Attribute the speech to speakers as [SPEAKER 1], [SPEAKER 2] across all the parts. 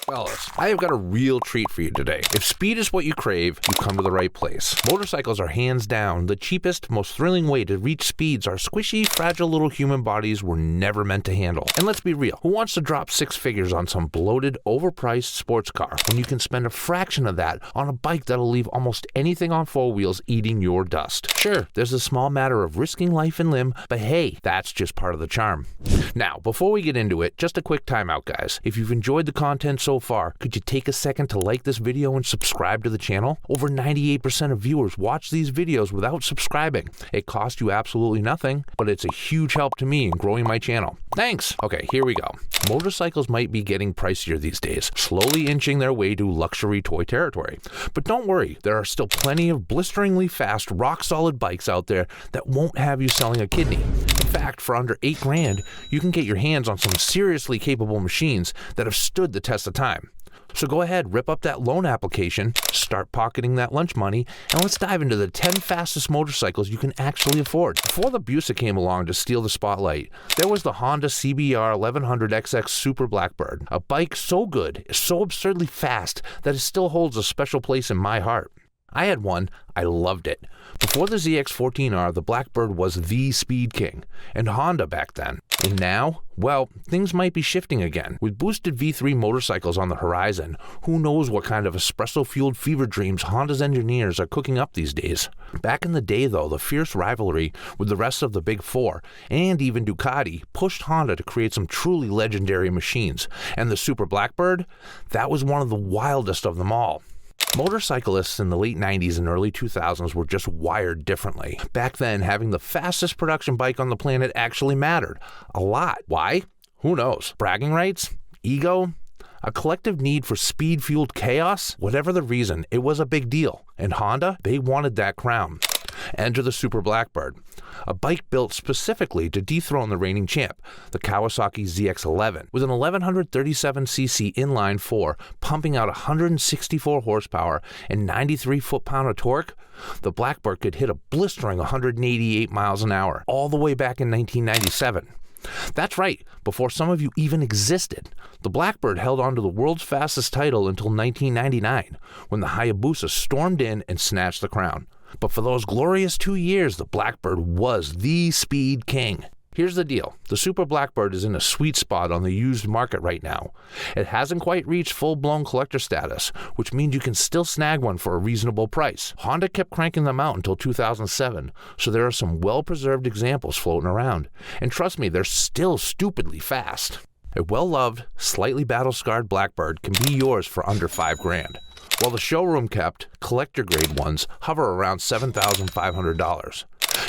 [SPEAKER 1] Fellas, I have got a real treat for you today. If speed is what you crave, you come to the right place. Motorcycles are hands down the cheapest, most thrilling way to reach speeds our squishy, fragile little human bodies were never meant to handle. And let's be real, who wants to drop six figures on some bloated, overpriced sports car when you can spend a fraction of that on a bike that'll leave almost anything on four wheels eating your dust? Sure, there's a small matter of risking life and limb, but hey, that's just part of the charm. Now, before we get into it, just a quick timeout, guys. If you've enjoyed the content so far, could you take a second to like this video and subscribe to the channel? Over 98% of viewers watch these videos without subscribing. It costs you absolutely nothing, but it's a huge help to me in growing my channel. Thanks! Okay, here we go. Motorcycles might be getting pricier these days, slowly inching their way to luxury toy territory. But don't worry, there are still plenty of blisteringly fast, rock-solid bikes out there that won't have you selling a kidney. In fact, for under $8,000, you can get your hands on some seriously capable machines that have stood the test of time. So go ahead, rip up that loan application, start pocketing that lunch money, and let's dive into the 10 fastest motorcycles you can actually afford. Before the Busa came along to steal the spotlight, there was the Honda CBR 1100XX Super Blackbird, a bike so good, so absurdly fast, that it still holds a special place in my heart. I had one, I loved it. Before the ZX14R, the Blackbird was the speed king, and Honda back then. And now, well, things might be shifting again. With boosted V3 motorcycles on the horizon, who knows what kind of espresso-fueled fever dreams Honda's engineers are cooking up these days. Back in the day, though, the fierce rivalry with the rest of the Big Four, and even Ducati, pushed Honda to create some truly legendary machines. And the Super Blackbird? That was one of the wildest of them all. Motorcyclists in the late 90s and early 2000s were just wired differently. Back then, having the fastest production bike on the planet actually mattered. A lot. Why? Who knows? Bragging rights? Ego? A collective need for speed-fueled chaos? Whatever the reason, it was a big deal. And Honda, they wanted that crown. Enter the Super Blackbird, a bike built specifically to dethrone the reigning champ, the Kawasaki ZX11. With an 1137cc inline 4 pumping out 164 horsepower and 93 foot-pound of torque, the Blackbird could hit a blistering 188 miles an hour, all the way back in 1997. That's right, before some of you even existed. The Blackbird held on to the world's fastest title until 1999, when the Hayabusa stormed in and snatched the crown. But for those glorious 2 years, the Blackbird was the speed king. Here's the deal. The Super Blackbird is in a sweet spot on the used market right now. It hasn't quite reached full-blown collector status, which means you can still snag one for a reasonable price. Honda kept cranking them out until 2007, so there are some well-preserved examples floating around. And trust me, they're still stupidly fast. A well-loved, slightly battle-scarred Blackbird can be yours for under $5,000. While the showroom-kept, collector-grade ones hover around $7,500.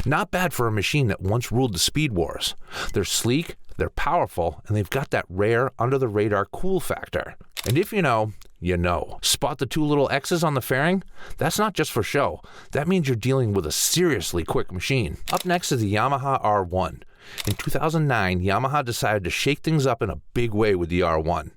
[SPEAKER 1] Not bad for a machine that once ruled the speed wars. They're sleek, they're powerful, and they've got that rare, under-the-radar cool factor. And if you know, you know. Spot the two little X's on the fairing? That's not just for show. That means you're dealing with a seriously quick machine. Up next is the Yamaha R1. In 2009, Yamaha decided to shake things up in a big way with the R1,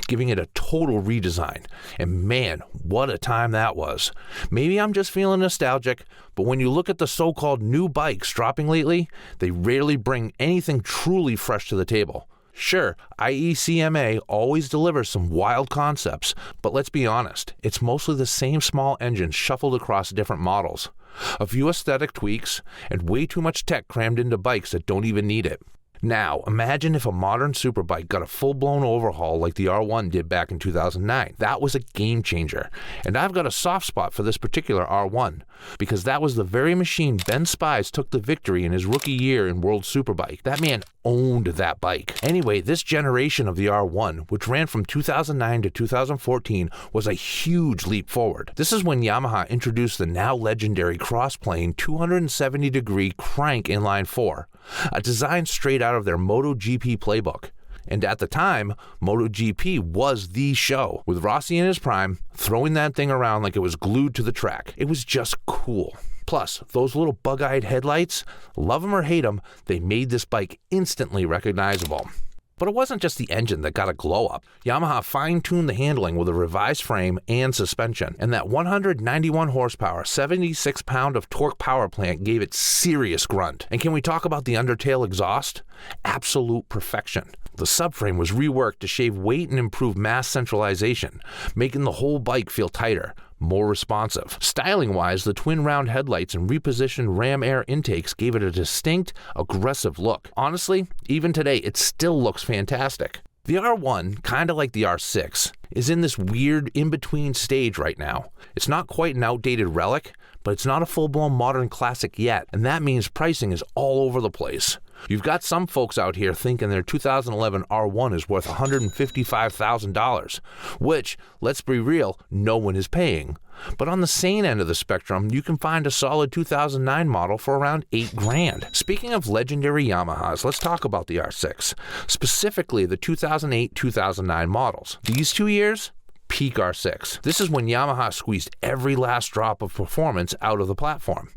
[SPEAKER 1] giving it a total redesign. And man, what a time that was. Maybe I'm just feeling nostalgic, but when you look at the so-called new bikes dropping lately, they rarely bring anything truly fresh to the table. Sure, IECMA always delivers some wild concepts, but let's be honest, it's mostly the same small engine shuffled across different models. A few aesthetic tweaks, and way too much tech crammed into bikes that don't even need it. Now, imagine if a modern superbike got a full-blown overhaul like the R1 did back in 2009. That was a game changer. And I've got a soft spot for this particular R1, because that was the very machine Ben Spies took the victory in his rookie year in World Superbike. That man owned that bike. Anyway, this generation of the R1, which ran from 2009 to 2014, was a huge leap forward. This is when Yamaha introduced the now legendary cross-plane 270-degree crank inline 4, a design straight out of their MotoGP playbook. And at the time, MotoGP was the show, with Rossi in his prime, throwing that thing around like it was glued to the track. It was just cool. Plus, those little bug-eyed headlights, love them or hate them, they made this bike instantly recognizable. But it wasn't just the engine that got a glow up. Yamaha fine-tuned the handling with a revised frame and suspension, and that 191 horsepower, 76 pound of torque power plant gave it serious grunt. And can we talk about the Undertale exhaust? Absolute perfection. The subframe was reworked to shave weight and improve mass centralization, making the whole bike feel tighter, more responsive. Styling-wise, the twin round headlights and repositioned ram air intakes gave it a distinct, aggressive look. Honestly, even today, it still looks fantastic. The R1, kind of like the R6, is in this weird in-between stage right now. It's not quite an outdated relic, but it's not a full-blown modern classic yet, and that means pricing is all over the place. You've got some folks out here thinking their 2011 R1 is worth $155,000, which, let's be real, no one is paying. But on the sane end of the spectrum, you can find a solid 2009 model for around $8,000. Speaking of legendary Yamahas, let's talk about the R6, specifically the 2008-2009 models. These 2 years? Peak R6. This is when Yamaha squeezed every last drop of performance out of the platform,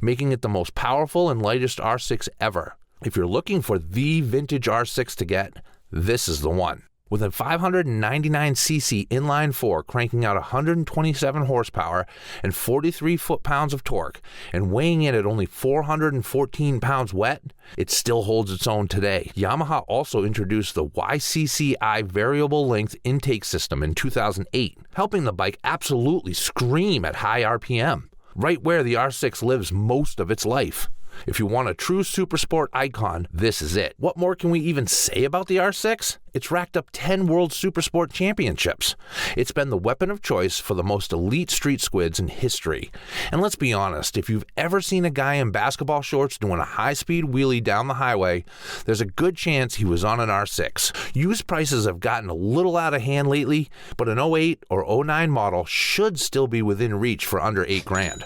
[SPEAKER 1] making it the most powerful and lightest R6 ever. If you're looking for the vintage R6 to get, this is the one. With a 599cc inline-4 cranking out 127 horsepower and 43 foot-pounds of torque, and weighing in at only 414 pounds wet, it still holds its own today. Yamaha also introduced the YCCI variable length intake system in 2008, helping the bike absolutely scream at high RPM, right where the R6 lives most of its life. If you want a true supersport icon, this is it. What more can we even say about the R6? It's racked up 10 World Supersport Championships. It's been the weapon of choice for the most elite street squids in history. And let's be honest, if you've ever seen a guy in basketball shorts doing a high-speed wheelie down the highway, there's a good chance he was on an R6. Used prices have gotten a little out of hand lately, but an 08 or 09 model should still be within reach for under $8,000.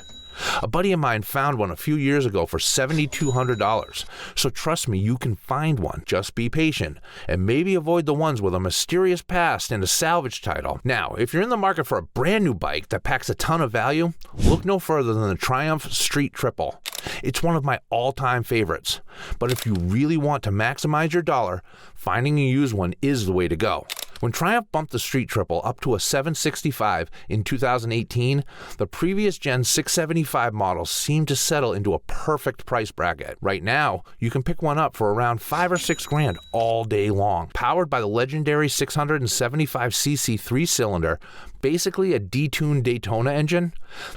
[SPEAKER 1] A buddy of mine found one a few years ago for $7,200, so trust me, you can find one. Just be patient, and maybe avoid the ones with a mysterious past and a salvage title. Now, if you're in the market for a brand new bike that packs a ton of value, look no further than the Triumph Street Triple. It's one of my all-time favorites, but if you really want to maximize your dollar, finding a used one is the way to go. When Triumph bumped the Street Triple up to a 765 in 2018, the previous Gen 675 models seemed to settle into a perfect price bracket. Right now, you can pick one up for around $5,000 or $6,000 all day long. Powered by the legendary 675cc 3-cylinder, basically a detuned Daytona engine,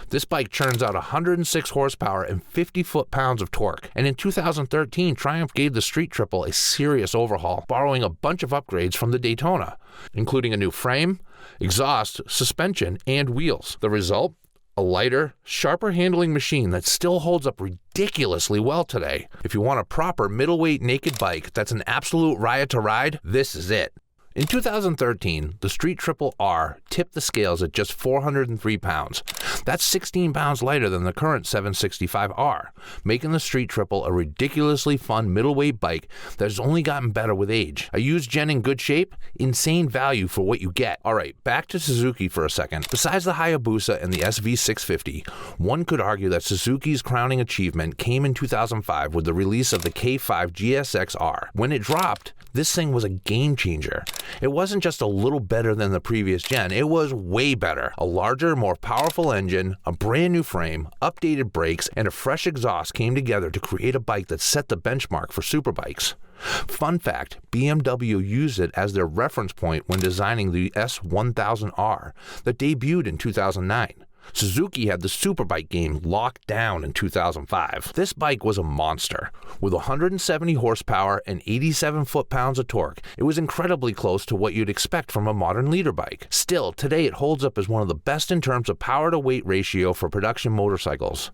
[SPEAKER 1] this bike churns out 106 horsepower and 50 foot-pounds of torque. And in 2013, Triumph gave the Street Triple a serious overhaul, borrowing a bunch of upgrades from the Daytona, including a new frame, exhaust, suspension, and wheels. The result? A lighter, sharper handling machine that still holds up ridiculously well today. If you want a proper middleweight naked bike that's an absolute riot to ride, this is it. In 2013, the Street Triple R tipped the scales at just 403 pounds. That's 16 pounds lighter than the current 765R, making the Street Triple a ridiculously fun middleweight bike that has only gotten better with age. A used gen in good shape, insane value for what you get. Alright, back to Suzuki for a second. Besides the Hayabusa and the SV650, one could argue that Suzuki's crowning achievement came in 2005 with the release of the K5 GSX-R. When it dropped, this thing was a game changer. It wasn't just a little better than the previous gen, it was way better. A larger, more powerful engine, a brand new frame, updated brakes, and a fresh exhaust came together to create a bike that set the benchmark for superbikes. Fun fact, BMW used it as their reference point when designing the S1000R that debuted in 2009. Suzuki had the superbike game locked down in 2005. This bike was a monster. With 170 horsepower and 87 foot-pounds of torque, it was incredibly close to what you'd expect from a modern leader bike. Still, today it holds up as one of the best in terms of power-to-weight ratio for production motorcycles.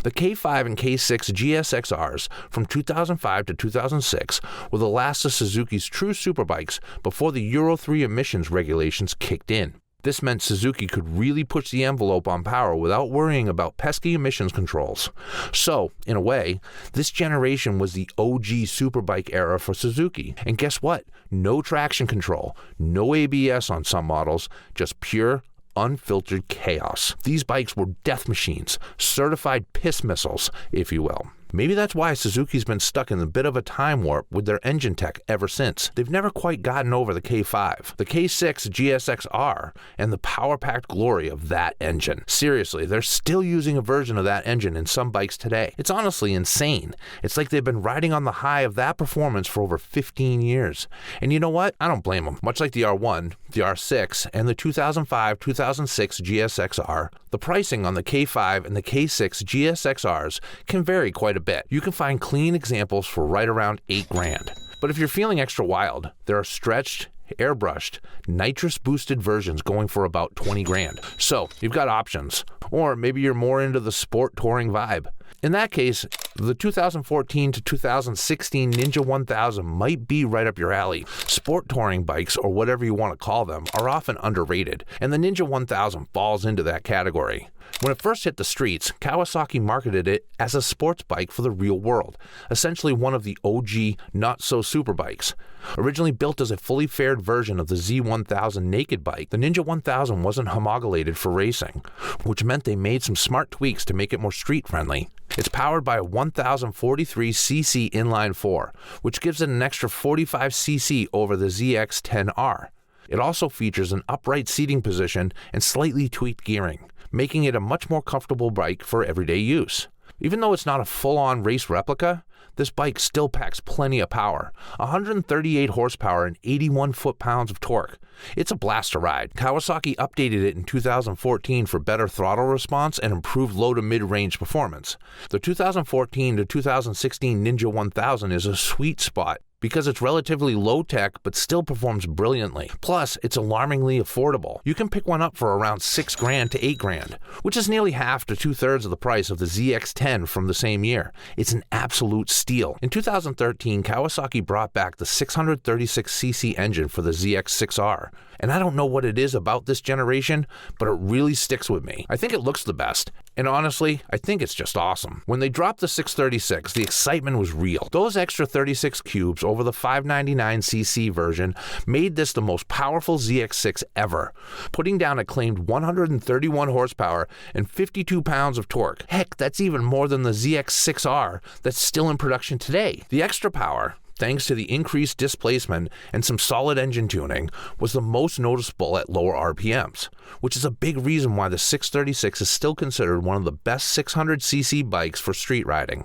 [SPEAKER 1] The K5 and K6 GSX-Rs from 2005 to 2006 were the last of Suzuki's true superbikes before the Euro 3 emissions regulations kicked in. This meant Suzuki could really push the envelope on power without worrying about pesky emissions controls. So, in a way, this generation was the OG superbike era for Suzuki. And guess what? No traction control, no ABS on some models, just pure, unfiltered chaos. These bikes were death machines, certified piss missiles, if you will. Maybe that's why Suzuki's been stuck in a bit of a time warp with their engine tech ever since. They've never quite gotten over the K5, the K6 GSX-R, and the power-packed glory of that engine. Seriously, they're still using a version of that engine in some bikes today. It's honestly insane. It's like they've been riding on the high of that performance for over 15 years. And you know what? I don't blame them. Much like the R1, the R6, and the 2005-2006 GSX-R, the pricing on the K5 and the K6 GSX-Rs can vary quite a bit. You can find clean examples for right around $8,000. But if you're feeling extra wild, there are stretched, airbrushed, nitrous-boosted versions going for about $20,000. So you've got options. Or maybe you're more into the sport touring vibe. In that case, the 2014 to 2016 Ninja 1000 might be right up your alley. Sport touring bikes, or whatever you want to call them, are often underrated, and the Ninja 1000 falls into that category. When it first hit the streets, Kawasaki marketed it as a sports bike for the real world, essentially one of the OG not-so-super-bikes. Originally built as a fully fared version of the Z1000 naked bike, the Ninja 1000 wasn't homologated for racing, which meant they made some smart tweaks to make it more street-friendly. It's powered by a 1043cc inline-4, which gives it an extra 45cc over the ZX-10R. It also features an upright seating position and slightly tweaked gearing, making it a much more comfortable bike for everyday use. Even though it's not a full-on race replica, this bike still packs plenty of power, 138 horsepower and 81 foot-pounds of torque. It's a blast to ride. Kawasaki updated it in 2014 for better throttle response and improved low to mid-range performance. The 2014 to 2016 Ninja 1000 is a sweet spot because it's relatively low-tech but still performs brilliantly. Plus, it's alarmingly affordable. You can pick one up for around $6,000 to $8,000, which is nearly half to two-thirds of the price of the ZX-10 from the same year. It's an absolute steal. In 2013, Kawasaki brought back the 636cc engine for the ZX-6R. And I don't know what it is about this generation, but it really sticks with me. I think it looks the best. And honestly, I think it's just awesome. When they dropped the 636, the excitement was real. Those extra 36 cubes over the 599cc version made this the most powerful ZX6 ever, putting down a claimed 131 horsepower and 52 pounds of torque. Heck, that's even more than the ZX6R that's still in production today. The extra power, thanks to the increased displacement and some solid engine tuning, was the most noticeable at lower RPMs, which is a big reason why the 636 is still considered one of the best 600cc bikes for street riding.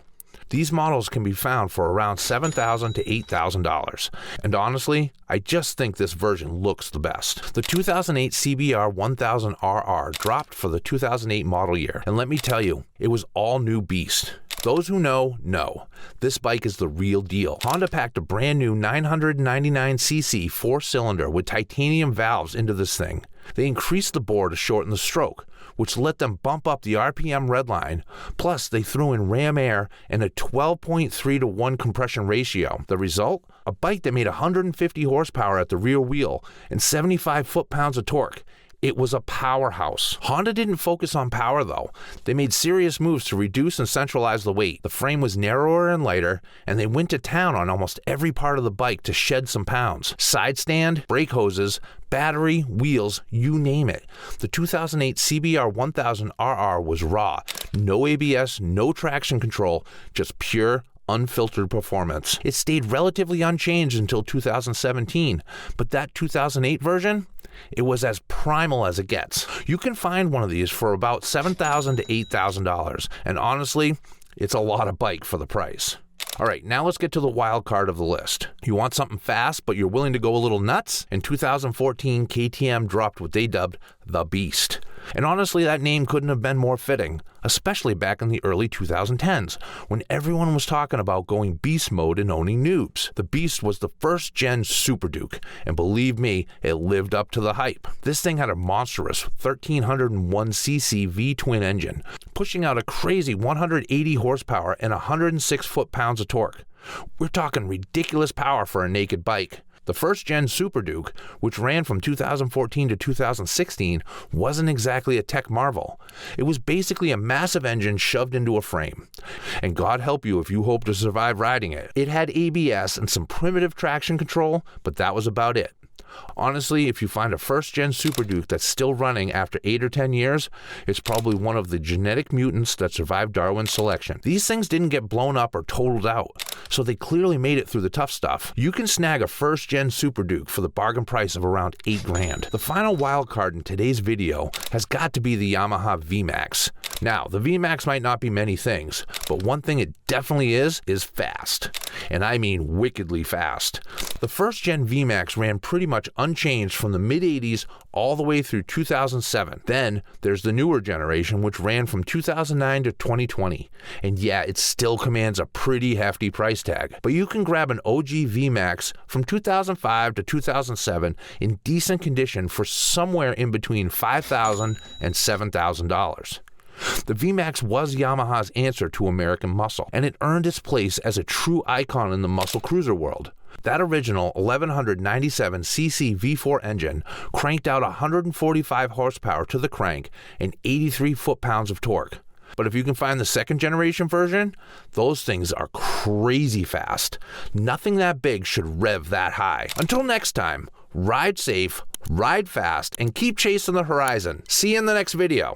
[SPEAKER 1] These models can be found for around $7,000 to $8,000, and honestly, I just think this version looks the best. The 2008 CBR 1000RR dropped for the 2008 model year, and let me tell you, it was all new beast. Those who know. This bike is the real deal. Honda packed a brand new 999cc four-cylinder with titanium valves into this thing. They increased the bore to shorten the stroke, which let them bump up the RPM redline. Plus, they threw in ram air and a 12.3 to 1 compression ratio. The result? A bike that made 150 horsepower at the rear wheel and 75 foot-pounds of torque. It was a powerhouse. Honda didn't focus on power, though. They made serious moves to reduce and centralize the weight. The frame was narrower and lighter, and they went to town on almost every part of the bike to shed some pounds. Side stand, brake hoses, battery, wheels, you name it. The 2008 CBR 1000RR was raw. No ABS, no traction control, just pure, unfiltered performance. It stayed relatively unchanged until 2017, but that 2008 version? It was as primal as it gets. You can find one of these for about $7,000 to $8,000, and honestly, it's a lot of bike for the price. All right, now let's get to the wild card of the list. You want something fast, but you're willing to go a little nuts? In 2014, KTM dropped what they dubbed the Beast. And honestly, that name couldn't have been more fitting, especially back in the early 2010s, when everyone was talking about going beast mode and owning noobs. The Beast was the first-gen Super Duke, and believe me, it lived up to the hype. This thing had a monstrous 1301cc V-twin engine, pushing out a crazy 180 horsepower and 106 foot-pounds of torque. We're talking ridiculous power for a naked bike. The first-gen Super Duke, which ran from 2014 to 2016, wasn't exactly a tech marvel. It was basically a massive engine shoved into a frame. And God help you if you hope to survive riding it. It had ABS and some primitive traction control, but that was about it. Honestly, if you find a first-gen Super Duke that's still running after 8 or 10 years, it's probably one of the genetic mutants that survived Darwin's selection. These things didn't get blown up or totaled out, so they clearly made it through the tough stuff. You can snag a first-gen Super Duke for the bargain price of around $8 grand. The final wild card in today's video has got to be the Yamaha VMAX. Now, the VMAX might not be many things, but one thing it definitely is fast. And I mean wickedly fast. The first-gen VMAX ran pretty much unchanged from the mid-80s all the way through 2007. Then there's the newer generation, which ran from 2009 to 2020. And yeah, it still commands a pretty hefty price tag. But you can grab an OG VMAX from 2005 to 2007 in decent condition for somewhere in between $5,000 and $7,000. The VMAX was Yamaha's answer to American muscle, and it earned its place as a true icon in the muscle cruiser world. That original 1197cc V4 engine cranked out 145 horsepower to the crank and 83 foot-pounds of torque. But if you can find the second generation version, those things are crazy fast. Nothing that big should rev that high. Until next time, ride safe, ride fast, and keep chasing the horizon. See you in the next video.